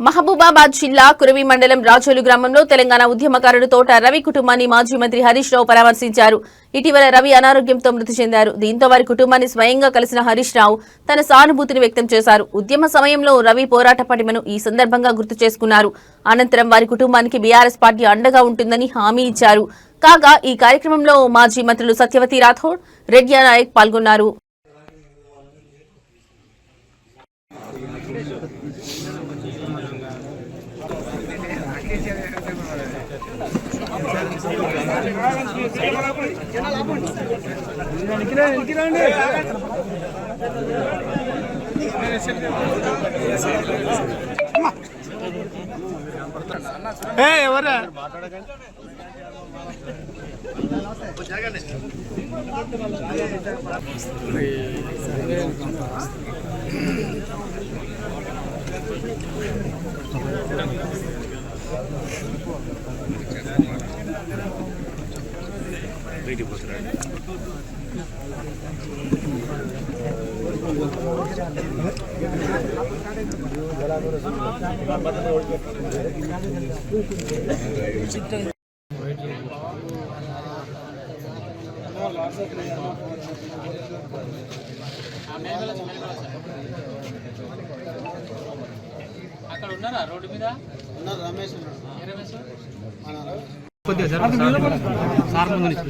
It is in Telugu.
మహబూబాబాద్ జిల్లా కురవి మండలం రాజోలు గ్రామంలో తెలంగాణ ఉద్యమకారుడు తోట రవి కుటుంబాన్ని మాజీ మంత్రి హరీష్ రావు పరామర్శించారు. ఇటీవల రవి అనారోగ్యంతో మృతి చెందారు. దీంతో వారి కుటుంబాన్ని స్వయంగా కలిసిన హరీష్ రావు తన సానుభూతిని వ్యక్తం చేశారు. ఉద్యమ సమయంలో రవి పోరాట పటిమను ఈ సందర్భంగా గుర్తు చేసుకున్నారు. అనంతరం వారి కుటుంబానికి బీఆర్ఎస్ పార్టీ అండగా ఉంటుందని హామీ ఇచ్చారు. కాగా ఈ కార్యక్రమంలో మాజీ మంత్రులు సత్యవతి రాథోడ్, రెడ్డి నాయక్ పాల్గొన్నారు. అక్కడ ఉన్నారా రోడ్డు మీద ఉన్నారు రమేష్ సార్ ముందు నుంచి